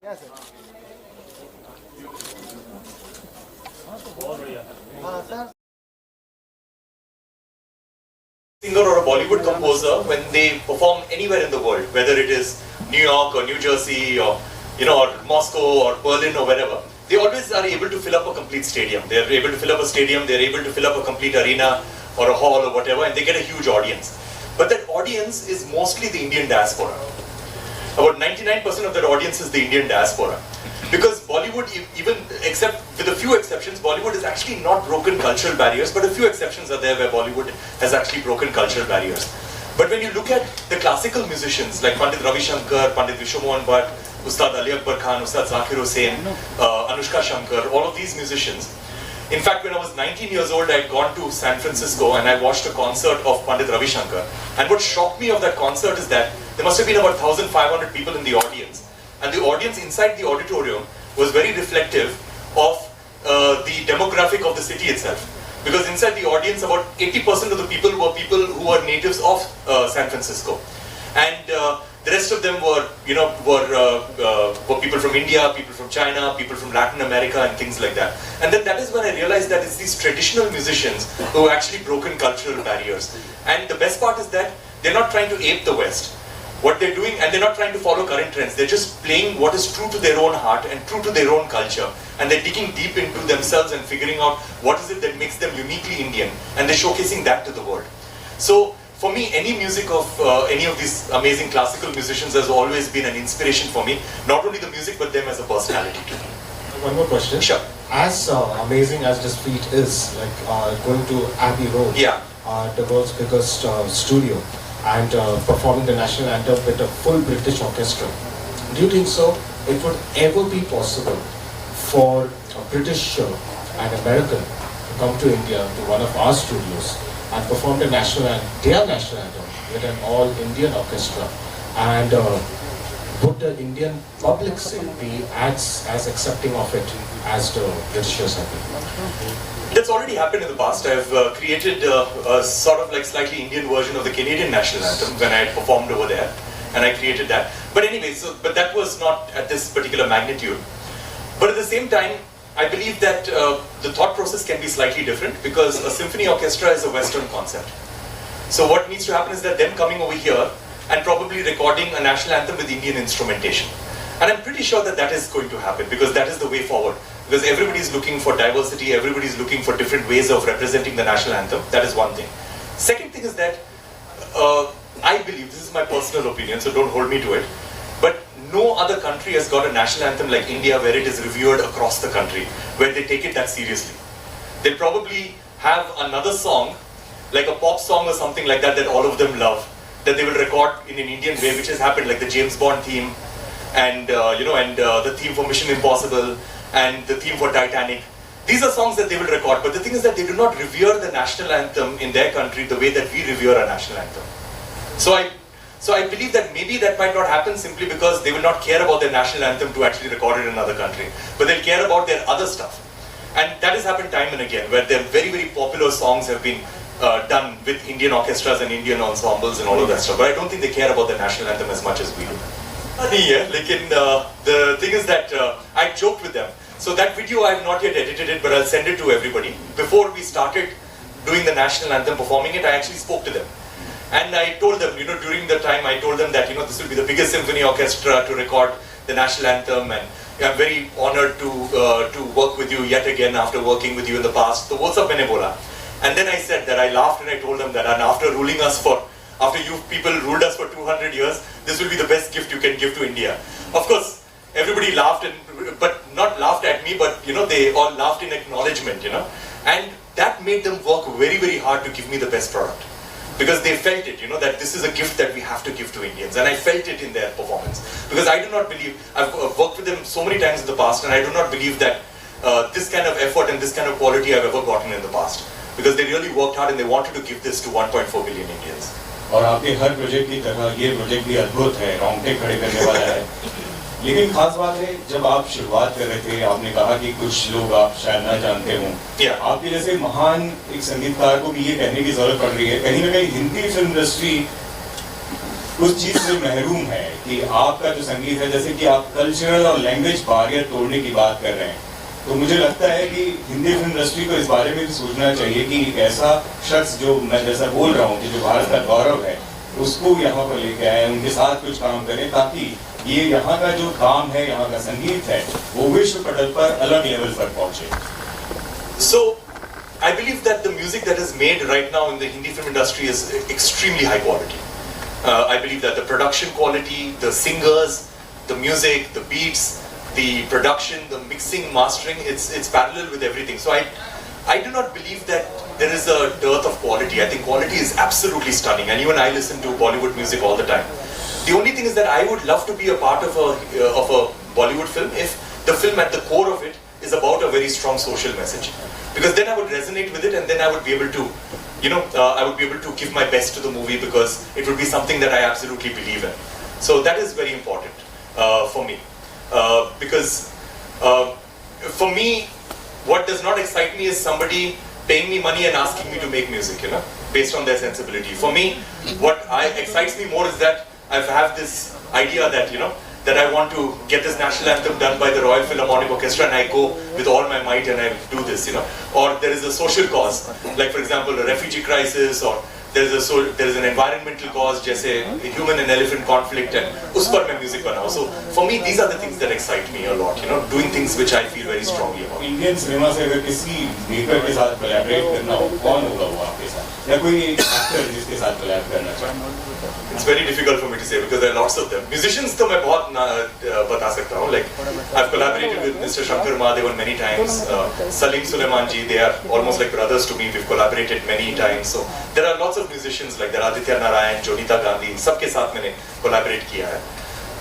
Yes, sir. Sir. Singer or a Bollywood composer, when they perform anywhere in the world, whether it is New York or New Jersey or or Moscow or Berlin or wherever, they always are able to fill up a complete stadium. They are able to fill up a stadium, they are able to fill up a complete arena or a hall or whatever, and they get a huge audience. But that audience is mostly the Indian diaspora. About 99% of that audience is the Indian diaspora. Because Bollywood, even except with a few exceptions, Bollywood has actually not broken cultural barriers, but a few exceptions are there where Bollywood has actually broken cultural barriers. But when you look at the classical musicians like Pandit Ravi Shankar, Pandit Vishwamohan Bhatt, Ustad Ali Akbar Khan, Ustad Zakir Hussain, Anushka Shankar, all of these musicians. In fact, when I was 19 years old, I had gone to San Francisco and I watched a concert of Pandit Ravi Shankar. And what shocked me of that concert is that there must have been about 1,500 people in the audience. And the audience inside the auditorium was very reflective of the demographic of the city itself. Because inside the audience, about 80% of the people were natives of San Francisco. And the rest of them were, were people from India, people from China, people from Latin America and things like that. And then that is when I realized that it's these traditional musicians who have actually broken cultural barriers. And the best part is that they're not trying to ape the West. What they're doing, and they're not trying to follow current trends, they're just playing what is true to their own heart and true to their own culture. And they're digging deep into themselves and figuring out what is it that makes them uniquely Indian, and they're showcasing that to the world. So, for me, any music of any of these amazing classical musicians has always been an inspiration for me. Not only the music, but them as a personality too. One more question. Sure. As amazing as this feat is, like going to Abbey Road, the world's biggest studio, and performing the national anthem with a full British orchestra, do you think so it would ever be possible for a British and American to come to India, to one of our studios, and perform their national anthem with an all-Indian orchestra? And would the Indian public be as accepting of it as the Britishers have been? That's already happened in the past. I've created a sort of like slightly Indian version of the Canadian national anthem when I had performed over there, and I created that. But anyway, but that was not at this particular magnitude. But at the same time, I believe that the thought process can be slightly different, because a symphony orchestra is a Western concept. So what needs to happen is that them coming over here and probably recording a national anthem with Indian instrumentation. And I'm pretty sure that that is going to happen, because that is the way forward. Because everybody is looking for diversity, everybody is looking for different ways of representing the national anthem. That is one thing. Second thing is that I believe, this is my personal opinion, so don't hold me to it, but no other country has got a national anthem like India where it is revered across the country, where they take it that seriously. They probably have another song, like a pop song or something like that, that all of them love, that they will record in an Indian way, which has happened, like the James Bond theme, and the theme for Mission Impossible, and the theme for Titanic. These are songs that they will record, but the thing is that they do not revere the national anthem in their country the way that we revere our national anthem. So I believe that maybe that might not happen simply because they will not care about their national anthem to actually record it in another country, but they'll care about their other stuff. And that has happened time and again, where their very, very popular songs have been done with Indian orchestras and Indian ensembles and all of that stuff. But I don't think they care about the national anthem as much as we do. The thing is that I joked with them. So that video I have not yet edited it, but I'll send it to everybody. Before we started doing the national anthem, performing it, I actually spoke to them. And I told them, during the time I told them that, this will be the biggest symphony orchestra to record the national anthem, and I'm very honored to work with you yet again after working with you in the past. So what's up, maine bola? And then I said that, I laughed and I told them that, and after you people ruled us for 200 years, this will be the best gift you can give to India. Of course, everybody laughed, but not laughed at me, but they all laughed in acknowledgement, and that made them work very, very hard to give me the best product. Because they felt it, that this is a gift that we have to give to Indians, and I felt it in their performance. Because I do not believe, I've worked with them so many times in the past, and I do not believe that this kind of effort and this kind of quality I've ever gotten in the past. Because they really worked hard and they wanted to give this to 1.4 billion Indians. और आपके हर project की तरह ये project भी अद्भुत है, रोंगटे खड़े करने वाला है। लेकिन खास बात है, जब आप शुरुआत कर रहे थे, आपने कहा कि कुछ लोग आप शायद ना जानते हों। आपके जैसे महान एक संगीतकार को भी ये कहने की जरूरत पड़ रही है, कहीं ना कहीं हिंदी फिल्म इंडस्ट्री कुछ चीज से महरूम है कि आपका जो संगीत है, जैसे कि आप कल्चरल और लैंग्वेज बैरियर तोड़ने की बात कर रहे हैं, तो मुझे लगता है कि हिंदी फिल्म इंडस्ट्री को इस बारे में भी सोचना चाहिए कि एक ऐसा शख्स जो मैं जैसा बोल रहा हूँ कि जो भारत का गौरव है उसको यहाँ पर लेके आए, उनके साथ कुछ काम करें ताकि ये यहाँ का जो काम है, यहाँ का संगीत है, वो विश्व पटल पर अलग लेवल पर पहुंचे। So I believe that the music that is made right now in the Hindi film industry is extremely high quality. I believe that the production quality, the singers, the music, the beats, the production, the mixing, mastering, it's parallel with everything. So I do not believe that there is a dearth of quality. I think quality is absolutely stunning, and even I listen to Bollywood music all the time. The only thing is that I would love to be a part of a Bollywood film if the film at the core of it is about a very strong social message. Because then I would resonate with it, and then I would be able to, I would be able to give my best to the movie because it would be something that I absolutely believe in. So that is very important for me. Because for me, what does not excite me is somebody paying me money and asking me to make music, based on their sensibility. For me, what excites me more is that I have this idea that, that I want to get this national anthem done by the Royal Philharmonic Orchestra, and I go with all my might and I do this, Or there is a social cause, like for example a refugee crisis, or there is an environmental cause, जैसे human and elephant conflict, and उस पर मैं music बनाऊँ. So for me these are the things that excite me a lot, doing things which I feel very strongly about. Indian cinema से अगर किसी maker के साथ collaborate करना हो, कौन होगा वो आपके साथ? या कोई actor जिसके साथ collaborate करना चाहे? It's very difficult for me to say because there are lots of them. Musicians तो मैं बहुत बता सकता हूँ. Like I've collaborated with Mr. Shankar Mahadevan many times. Salim Sulaiman ji, they are almost like brothers to me. We've collaborated many times. So there are lots of musicians like that. Aditya Narayan, Jonita Gandhi, सबके साथ मैंने collaborate किया है.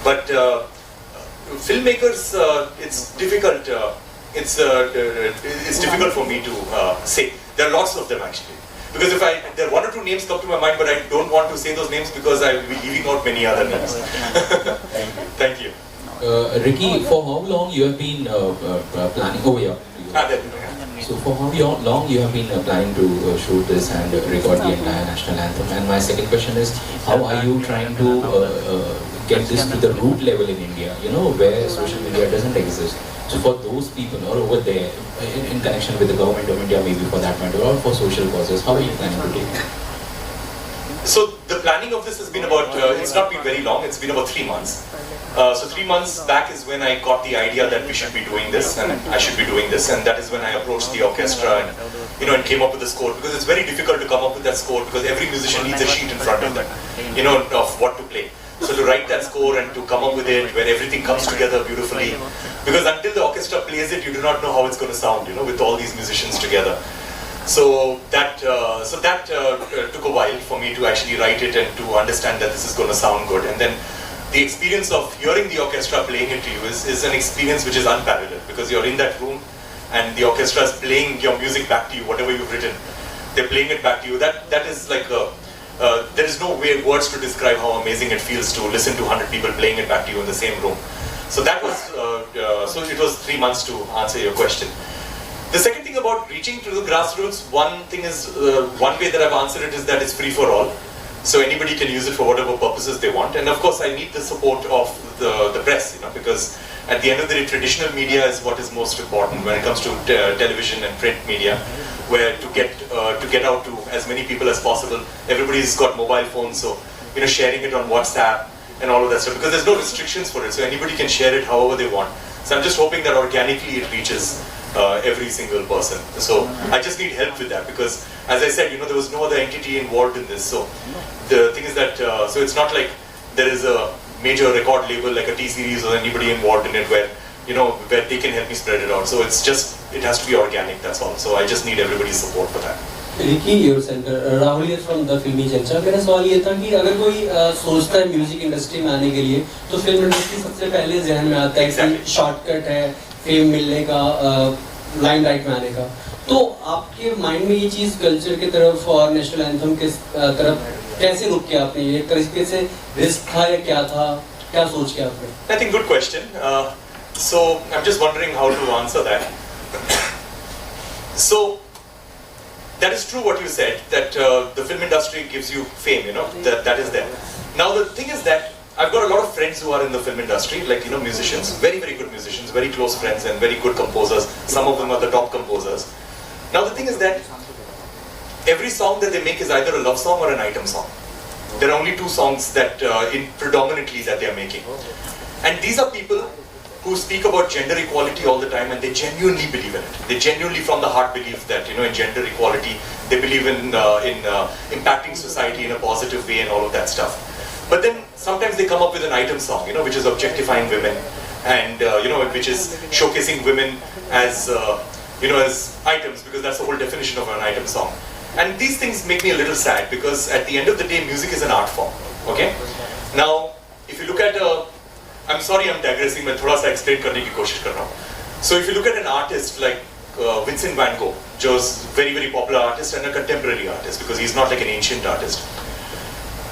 But filmmakers, it's difficult. It's difficult for me to say. There are lots of them actually. Because there are one or two names come to my mind, but I don't want to say those names because I will be leaving out many other names. Thank you. Ricky, for how long you have been planning over here? So for how long you have been planning to shoot this and record the entire national anthem? And my second question is, how are you trying to get this to the root level in India, where social media doesn't exist? So for those people or over there, in connection with the government of India, maybe for that matter, or for social causes, how are you planning to do it? So the planning of this has been about, it's not been very long, it's been about 3 months. So 3 months back is when I got the idea that we should be doing this and I should be doing this, and that is when I approached the orchestra and and came up with the score, because it's very difficult to come up with that score because every musician needs a sheet in front of them, of what to play. So to write that score and to come up with it where everything comes together beautifully, because until the orchestra plays it, you do not know how it's going to sound, with all these musicians together. So that took a while for me to actually write it and to understand that this is going to sound good. And then the experience of hearing the orchestra playing it to you is an experience which is unparalleled, because you're in that room and the orchestra is playing your music back to you, whatever you've written. They're playing it back to you. That is like there is no way words to describe how amazing it feels to listen to 100 people playing it back to you in the same room. So that was so it was 3 months to answer your question. The second thing about reaching to the grassroots, one thing is, one way that I've answered it is that it's free for all. So anybody can use it for whatever purposes they want. And of course I need the support of the press, because at the end of the day, traditional media is what is most important when it comes to television and print media, where to get out to as many people as possible. Everybody's got mobile phones, so sharing it on WhatsApp and all of that stuff, because there's no restrictions for it, so anybody can share it however they want. So I'm just hoping that organically it reaches every single person. So I just need help with that, because as I said, there was no other entity involved in this. So the thing is that so it's not like there is a major record label like a T-Series or anybody involved in it where where they can help me spread it out. So it's just, it has to be organic, that's all. So I just need everybody's support for that. Ricky, your center, Rahul here from the Filmy Chencha. मेरा सवाल ये था कि अगर कोई सोचता है music industry में आने के लिए, तो फिल्म इंडस्ट्री सबसे पहले जहन में आता है कि शॉर्टकट है फेम मिलने का, लाइमलाइट में आने का. तो आपके माइंड में ये चीज़ कल्चर की तरफ और नेशनल एंथम के तरफ कैसे रुक के आपने, ये तरीके से रिस्क था या क्या था, क्या सोच के आपने? I think good question. So I'm just wondering how to answer that. So that is true what you said, that the film industry gives you fame, you know, that is there. Now the thing is that I've got a lot of friends who are in the film industry, like, you know, musicians, very, very good musicians, very close friends and very good composers. Some of them are the top composers. Now the thing is that every song that they make is either a love song or an item song. There are only two songs that, predominantly that they are making. And these are people who speak about gender equality all the time, and they genuinely believe in it. They genuinely from the heart believe that, you know, in gender equality, they believe in impacting society in a positive way and all of that stuff. But then sometimes they come up with an item song, you know, which is objectifying women and, you know, which is showcasing women as, you know, as items, because that's the whole definition of an item song. And these things make me a little sad, because at the end of the day, music is an art form, okay? Now, if you look at I'm sorry I'm digressing, मैं थोड़ा सा explain करने की कोशिश कर रहा हूँ. So if you look at an artist like Vincent van Gogh, who's very, very popular artist and a contemporary artist, because he's not like an ancient artist.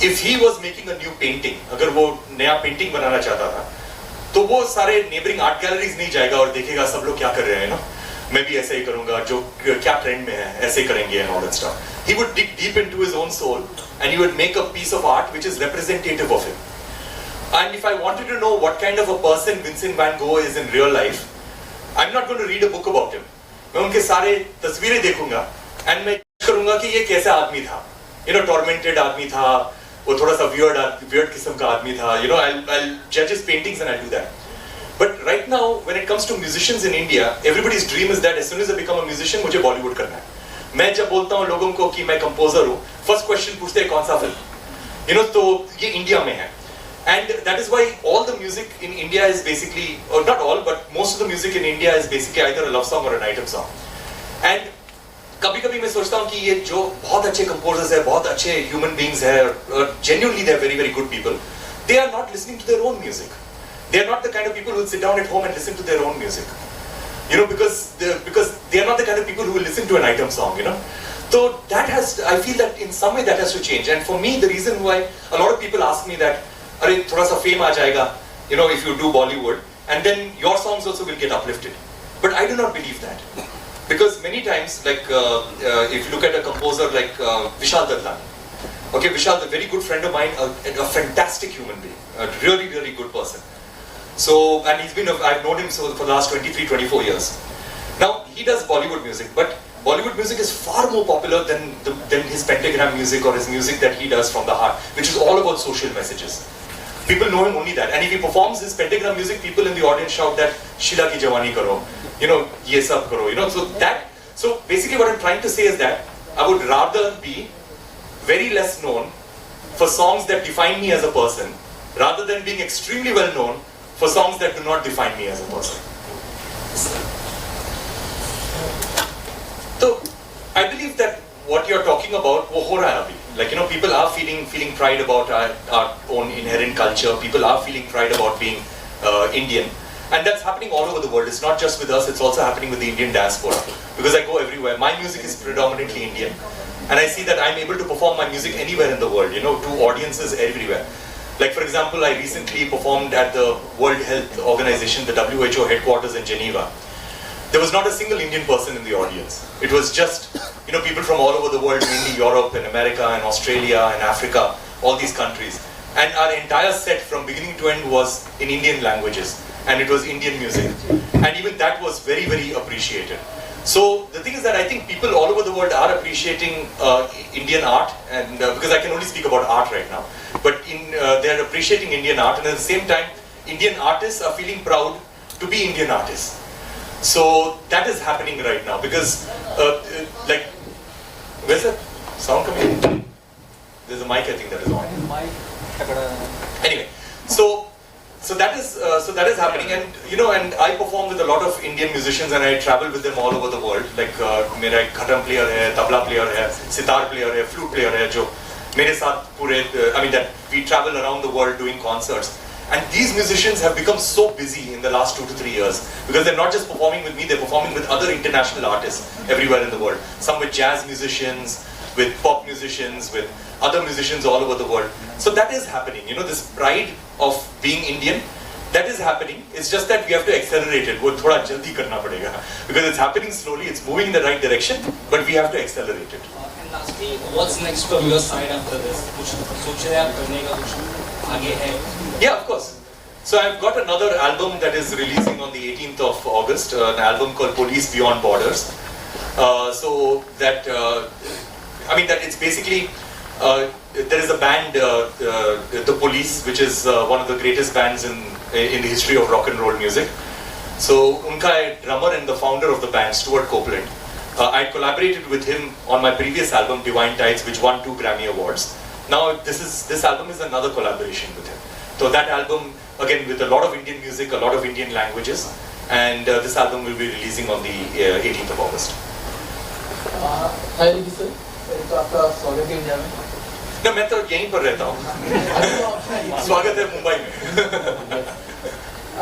If he was making a new painting, अगर वो नया painting बनाना चाहता था, तो वो सारे neighboring art galleries नहीं जाएगा और देखेगा सब लोग क्या कर रहे हैं ना, मैं भी ऐसे ही करूँगा, जो क्या trend में है, ऐसे ही करेंगे and all that stuff. He would dig deep into his own soul and he would make a piece of art which is representative of him. And if I wanted to know what kind of a person Vincent van Gogh is in real life, I'm not going to read a book about him. मैं उनके सारे तस्वीरें देखूंगा and मैं करूँगा कि ये कैसा आदमी था. You know, tormented आदमी था, वो थोड़ा सा weird किस्म का आदमी था. You know, I'll judge his paintings and I'll do that. But right now, when it comes to musicians in India, everybody's dream is that as soon as I become a musician, मुझे Bollywood करना है. मैं जब बोलता हूँ लोगों को कि मैं composer हूँ, first question पूछते हैं कौन सा film. You know, तो ये इंडिया में है. And that is why all the music in India is basically, or not all, but most of the music in India is basically either a love song or an item song. And कभी-कभी मैं सोचता हूँ कि ये जो बहुत अच्छे composers हैं, बहुत अच्छे human beings हैं, genuinely they're very, very good people, they are not listening to their own music. They are not the kind of people who will sit down at home and listen to their own music. You know, because they are not the kind of people who will listen to an item song, you know. So that has, I feel that in some way that has to change. And for me, the reason why a lot of people ask me that, अरे थोड़ा सा fame आ जाएगा, you know, if you do Bollywood, and then your songs also will get uplifted. But I do not believe that, because many times, like if you look at a composer like Vishal Dadlani, okay, Vishal, a very good friend of mine, a fantastic human being, a really, really good person. So, and I've known him for the last 23, 24 years. Now, he does Bollywood music, but Bollywood music is far more popular than his pentagram music or his music that he does from the heart, which is all about social messages. People know him only that. And if he performs his pentagram music, people in the audience shout that, Sheila ki jawani karo, you know, ye sab karo, you know. So basically what I'm trying to say is that I would rather be very less known for songs that define me as a person, rather than being extremely well known for songs that do not define me as a person. So I believe that what you're talking about, wo ho raha hai abhi. Like, you know, people are feeling pride about our own inherent culture. People are feeling pride about being Indian. And that's happening all over the world. It's not just with us, it's also happening with the Indian diaspora. Because I go everywhere. My music is predominantly Indian. And I see that I'm able to perform my music anywhere in the world, you know, to audiences everywhere. Like, for example, I recently performed at the World Health Organization, the WHO headquarters in Geneva. There was not a single Indian person in the audience. It was just, you know, people from all over the world, mainly Europe and America and Australia and Africa, all these countries. And our entire set from beginning to end was in Indian languages. And it was Indian music. And even that was very, very appreciated. So the thing is that I think people all over the world are appreciating Indian art, and because I can only speak about art right now. But they're appreciating Indian art, and at the same time, Indian artists are feeling proud to be Indian artists. So that is happening right now, because like, where's the sound coming in? There's a mic, I think, that is on. Anyway, so that is happening, and you know, and I perform with a lot of Indian musicians, and I travel with them all over the world. Like मेरा एक खटम player है, tabla player है, sitar player है, flute player है, जो मेरे साथ पूरे, I mean that we travel around the world doing concerts. And these musicians have become so busy in the last 2 to 3 years, because they're not just performing with me, they're performing with other international artists everywhere in the world. Some with jazz musicians, with pop musicians, with other musicians all over the world. So that is happening, you know, this pride of being Indian, That is happening. It's just that we have to accelerate it. वो थोड़ा जल्दी करना पड़ेगा because it's happening slowly. It's moving in the right direction, but we have to accelerate it. And lastly, what's next from your side after this? कुछ सोच रहे हैं आप करने का कुछ आगे है? Yeah, of course. So I've got another album that is releasing on the 18th of August. An album called Police Beyond Borders. So that I mean that it's basically. There is a band, the Police, which is one of the greatest bands in the history of rock and roll music. So, unka drummer and the founder of the band, Stuart Copeland, I collaborated with him on my previous album, Divine Tides, which won 2 Grammy Awards. Now, this album is another collaboration with him. So that album, again, with a lot of Indian music, a lot of Indian languages, and this album will be releasing on the 18th of August. Hi, Ricky sir. तो आपका स्वागत है India में। ना मैं तो यहीं पर रहता हूँ। स्वागत है मुंबई में।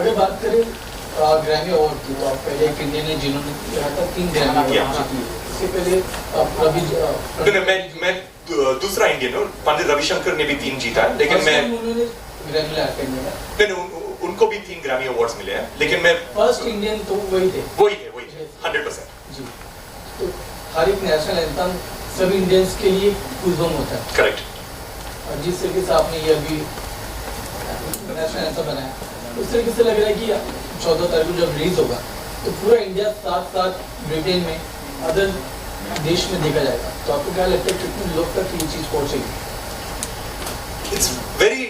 अगर बात करें ग्रैमी अवार्ड की, तो आप पहले एक इंडियन है जिन्होंने यहाँ तक 3 ग्रैमी अवार्ड जीती है। इससे पहले मैं दूसरा इंडियन हूँ। पंडित रविशंकर ने भी 3 जीता है, लेकिन मैं उन्होंने ग्रैमी ला के नहीं, उनको भी 3 ग्रैमी अवार्ड्स मिले हैं, लेकिन मैं फर्स्ट इंडियन तो वही थे 100%। जी। तो हर एक नेशनल एंथम सभी इंडियंस के लिए गूज़बम्प होता है। करेक्ट। और जिस तरीके से आपने ये अभी नेशनल एंथम बनाया, उस तरीके से लग रहा है कि 14 तारीख को जब रिलीज होगा तो पूरा इंडिया साथ ब्रिटेन में, अदर देश में देखा जाएगा। तो आपको क्या लगता है कितने लोग तक ये चीज़ पहुँचेगी? इट्स वेरी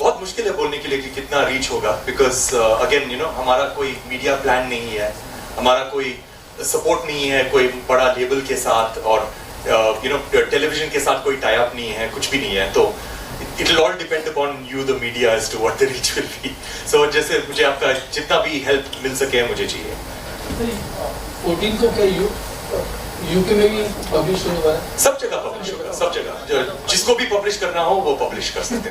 बहुत मुश्किल है बोलने के लिए कि कितना रीच होगा, बिकॉज अगेन यू नो हमारा कोई मीडिया प्लान नहीं है, हमारा कोई सपोर्ट नहीं है कोई बड़ा लेबल के साथ, और यू नो टेलीविजन के साथ कोई टाई अप नहीं है, कुछ भी नहीं है। तो it will all depend upon you the media as to what the reach will be. So जैसे मुझे आपका जितना भी हेल्प मिल सके मुझे चाहिए। 14 को क्या यूके में भी पब्लिश होने वाला है? सब जगह पब्लिश होगा, सब जगह जिसको भी पब्लिश करना हो वो पब्लिश कर सकते हैं।